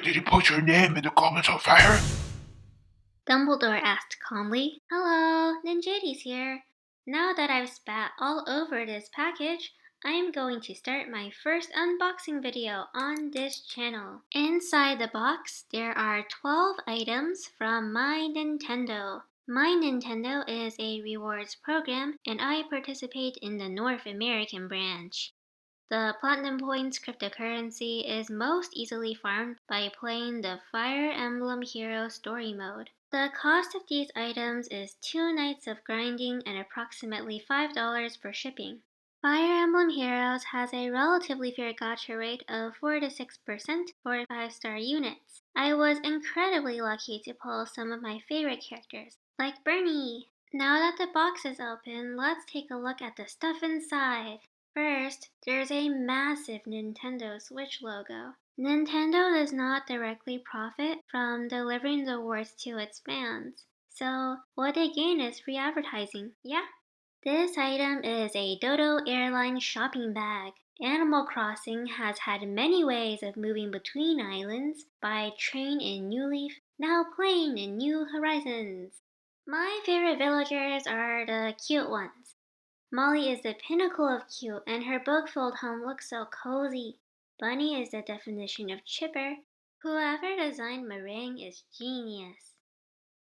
did you put your name in the comments on fire? Dumbledore asked calmly. Hello, Ninjitti's here. Now that I've spat all over this package, I'm going to start my first unboxing video on this channel. Inside the box, there are 12 items from My Nintendo. My Nintendo is a rewards program, and I participate in the North American branch. The Platinum Points cryptocurrency is most easily farmed by playing the Fire Emblem Hero story mode. The cost of these items is 2 nights of grinding and approximately $5 for shipping. Fire Emblem Heroes has a relatively fair gacha rate of 4 to 6% for 5-star units. I was incredibly lucky to pull some of my favorite characters, like Bernie. Now that the box is open, let's take a look at the stuff inside. First, there's a massive Nintendo Switch logo. Nintendo does not directly profit from delivering the awards to its fans, so what they gain is free advertising, yeah? This item is a Dodo Airlines shopping bag. Animal Crossing has had many ways of moving between islands, by train in New Leaf, now plane in New Horizons. My favorite villagers are the cute ones. Molly is the pinnacle of cute, and her book-filled home looks so cozy. Bunny is the definition of chipper. Whoever designed Meringue is genius.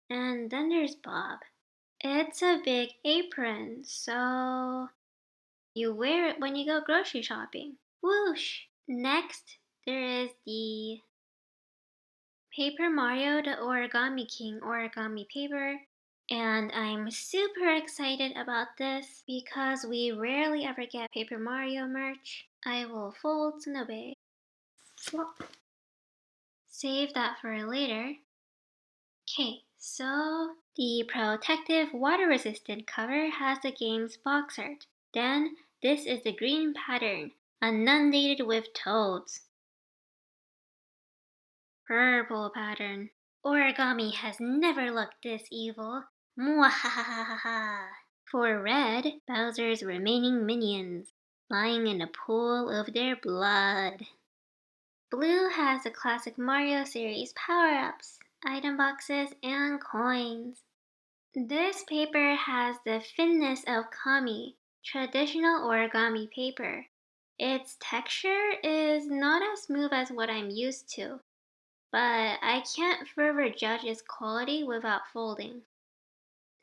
And then there's Bob. It's a big apron, so you wear it when you go grocery shopping. Whoosh! Next, there is the Paper Mario the Origami King origami paper. And I'm super excited about this because we rarely ever get Paper Mario merch. I will fold and obey. Flop. Save that for later. Okay, so the protective water-resistant cover has the game's box art. Then this is the green pattern, inundated with toads. Purple pattern. Origami has never looked this evil. Mwahahaha. For red, Bowser's remaining minions, lying in a pool of their blood. Blue has the classic Mario series power-ups, item boxes, and coins. This paper has the thinness of kami, traditional origami paper. Its texture is not as smooth as what I'm used to, but I can't further judge its quality without folding.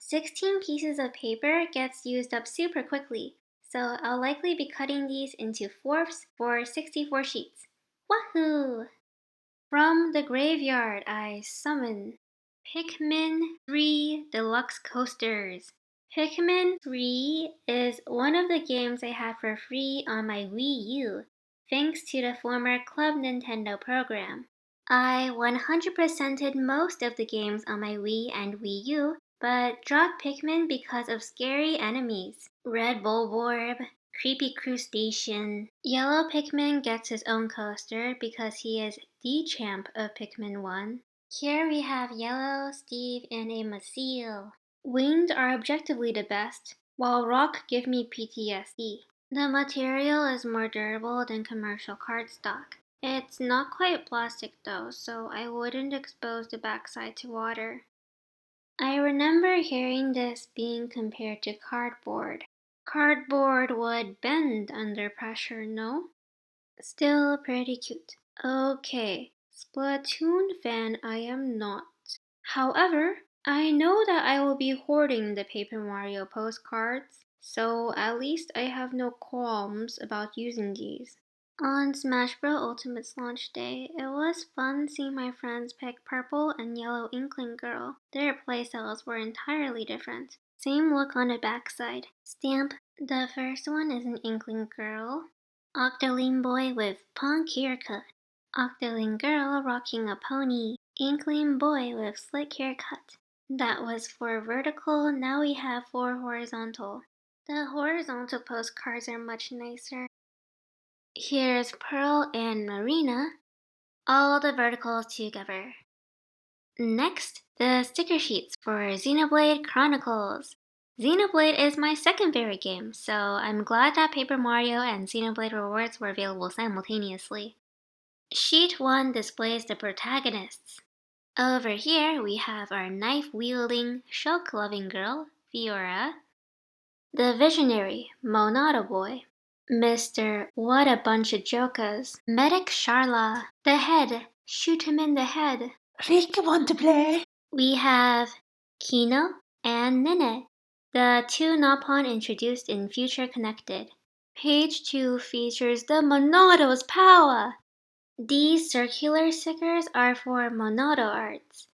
16 pieces of paper gets used up super quickly, so I'll likely be cutting these into fourths for 64 sheets. Wahoo! From the graveyard I summon Pikmin 3 Deluxe Coasters. Pikmin 3 is one of the games I had for free on my Wii U, thanks to the former Club Nintendo program. I 100%ed most of the games on my Wii and Wii U, but dropped Pikmin because of scary enemies. Red Bulborb, Creepy Crustacean. Yellow Pikmin gets his own coaster because he is the champ of Pikmin 1. Here we have Yellow, Steve, and a Masil. Winged are objectively the best, while Rock give me PTSD. The material is more durable than commercial cardstock. It's not quite plastic though, so I wouldn't expose the backside to water. I remember hearing this being compared to cardboard. Cardboard would bend under pressure, no? Still pretty cute. Okay, Splatoon fan I am not. However, I know that I will be hoarding the Paper Mario postcards, so at least I have no qualms about using these. On Smash Bros. Ultimate's launch day, it was fun seeing my friends pick Purple and Yellow Inkling Girl. Their playstyles were entirely different. Same look on the backside. Stamp. The first one is an Inkling Girl. Octoling Boy with punk haircut. Octoling Girl rocking a pony. Inkling Boy with slick haircut. That was for vertical, now we have for horizontal. The horizontal postcards are much nicer. Here's Pearl and Marina, all the verticals together. Next, the sticker sheets for Xenoblade Chronicles. Xenoblade is my second favorite game, so I'm glad that Paper Mario and Xenoblade rewards were available simultaneously. Sheet 1 displays the protagonists. Over here we have our knife-wielding, shulk-loving girl, Fiora, the visionary, MONADO boy, Mr. What a Bunch of Jokas, Medic Sharla, the head, shoot him in the head. Rick want to play. We have Kino and Nene, the two Nopon introduced in Future Connected. Page 2 features the Monado's power. These circular stickers are for Monado arts.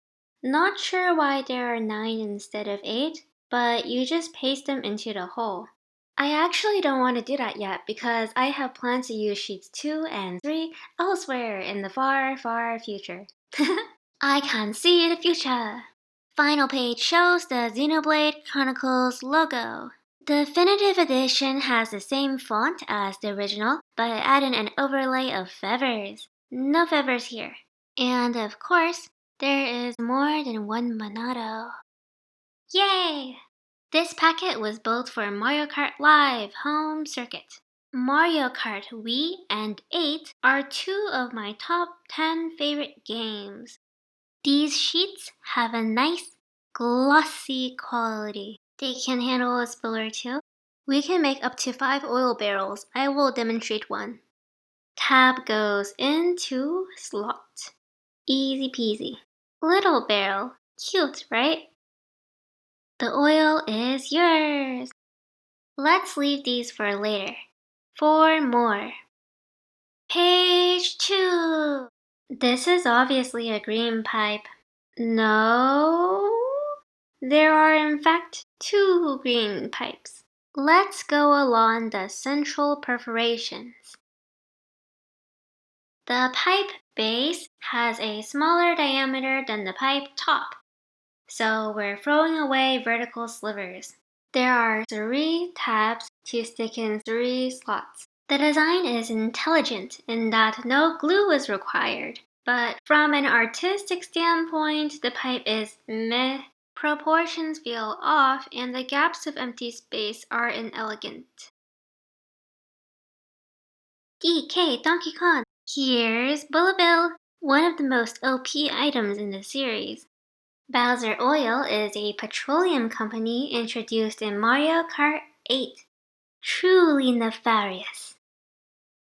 Not sure why there are 9 instead of 8, but you just paste them into the hole. I actually don't want to do that yet because I have plans to use sheets 2 and 3 elsewhere in the far, far future. I can see the future. Final page shows the Xenoblade Chronicles logo. The definitive edition has the same font as the original, but added an overlay of feathers. No feathers here. And of course, there is more than one Monado. Yay! This packet was built for Mario Kart Live home circuit. Mario Kart Wii and 8 are 2 of my top 10 favorite games. These sheets have a nice, glossy quality. They can handle a spiller too. We can make up to 5 oil barrels. I will demonstrate one. Tab goes into slot. Easy peasy. Little barrel. Cute, right? The oil is yours. Let's leave these for later. 4 more. Page 2. This is obviously a green pipe. No, there are in fact 2 green pipes. Let's go along the central perforations. The pipe base has a smaller diameter than the pipe top, so we're throwing away vertical slivers. There are 3 tabs to stick in 3 slots. The design is intelligent in that no glue is required, but from an artistic standpoint, the pipe is meh. Proportions feel off and the gaps of empty space are inelegant. DK Donkey Kong. Here's Bullabill, one of the most OP items in the series. Bowser Oil is a petroleum company introduced in Mario Kart 8. Truly nefarious.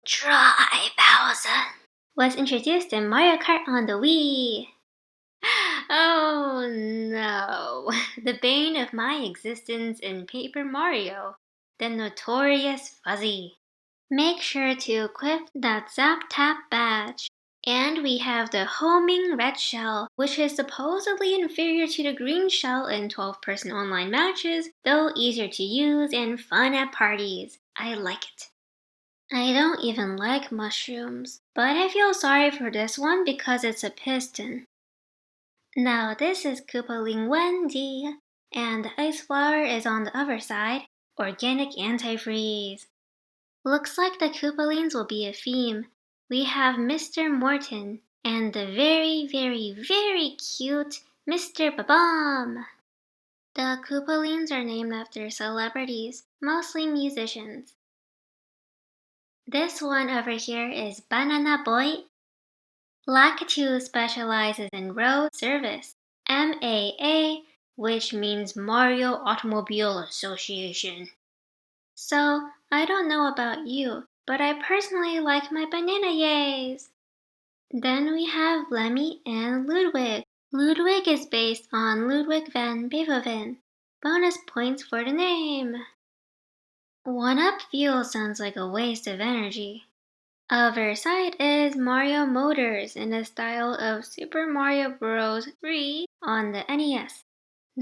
Dry Bowser was introduced in Mario Kart on the Wii. Oh no, the bane of my existence in Paper Mario, the notorious Fuzzy. Make sure to equip that Zap Tap badge. And we have the homing red shell, which is supposedly inferior to the green shell in 12-person online matches, though easier to use and fun at parties. I like it. I don't even like mushrooms, but I feel sorry for this one because it's a piston. Now this is Koopaling Wendy, and the ice flower is on the other side, organic antifreeze. Looks like the Koopalings will be a theme. We have Mr. Morton and the very, very, very cute Mr. Babam. The Koopalings are named after celebrities, mostly musicians. This one over here is Banana Boy. Lakitu specializes in road service, MAA, which means Mario Automobile Association. So, I don't know about you, but I personally like my banana yays. Then we have Lemmy and Ludwig. Ludwig is based on Ludwig van Beethoven. Bonus points for the name. 1-Up Fuel sounds like a waste of energy. Other side is Mario Motors in the style of Super Mario Bros. 3 on the NES.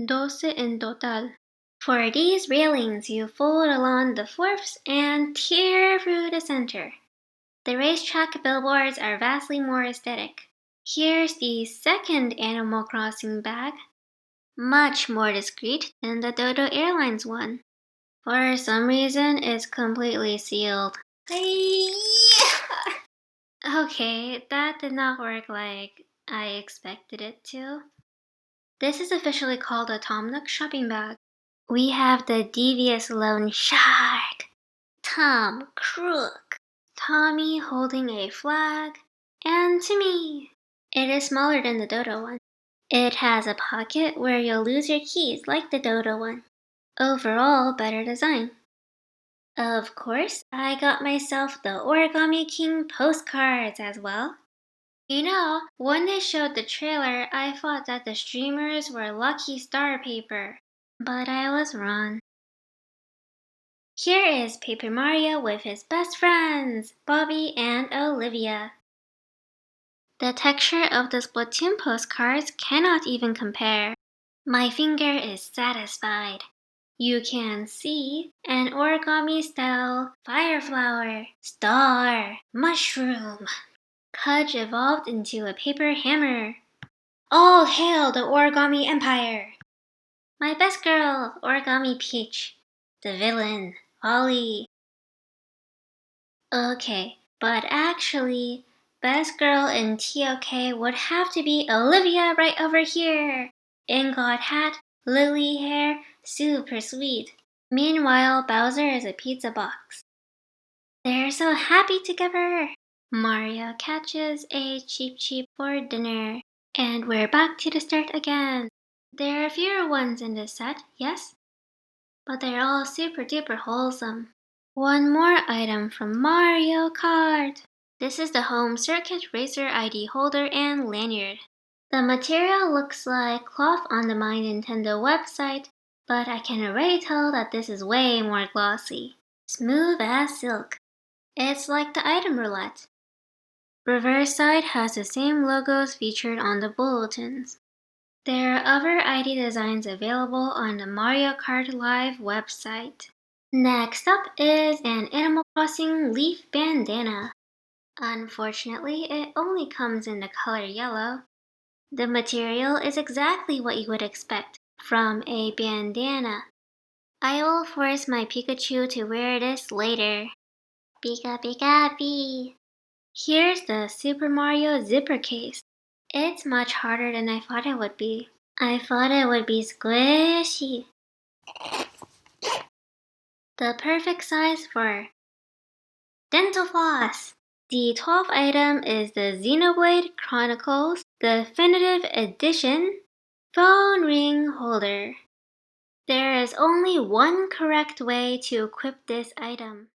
12 en total. For these railings, you fold along the fourths and tear through the center. The racetrack billboards are vastly more aesthetic. Here's the second Animal Crossing bag. Much more discreet than the Dodo Airlines one. For some reason, it's completely sealed. Okay, that did not work like I expected it to. This is officially called a Tom Nook shopping bag. We have the devious loan shark, Tom Crook, Tommy holding a flag, And to me, it is smaller than the Dodo one. It has a pocket where you'll lose your keys like the Dodo one. Overall, better design. Of course, I got myself the Origami King postcards as well. When they showed the trailer, I thought that the streamers were Lucky Star paper, but I was wrong. Here is Paper Mario with his best friends, Bobby and Olivia. The texture of the Splatoon postcards cannot even compare. My finger is satisfied. You can see an origami style fire flower, star, mushroom. Cudge evolved into a paper hammer. All hail the Origami Empire! My best girl, Origami Peach. The villain, Ollie. Okay, but actually, best girl in TOK would have to be Olivia right over here. Ingot hat, lily hair, super sweet. Meanwhile, Bowser is a pizza box. They're so happy together. Mario catches a cheep for dinner. And we're back to the start again. There are fewer ones in this set, yes? But they're all super duper wholesome. One more item from Mario Kart. This is the home circuit racer ID holder and lanyard. The material looks like cloth on the My Nintendo website, but I can already tell that this is way more glossy. Smooth as silk. It's like the item roulette. Reverse side has the same logos featured on the bulletins. There are other ID designs available on the Mario Kart Live website. Next up is an Animal Crossing leaf bandana. Unfortunately, it only comes in the color yellow. The material is exactly what you would expect from a bandana. I will force my Pikachu to wear this later. Pika Pika Pee. Here's the Super Mario zipper case. It's much harder than I thought it would be. I thought it would be squishy. The perfect size for dental floss. The 12th item is the Xenoblade Chronicles Definitive Edition phone ring holder. There is only one correct way to equip this item.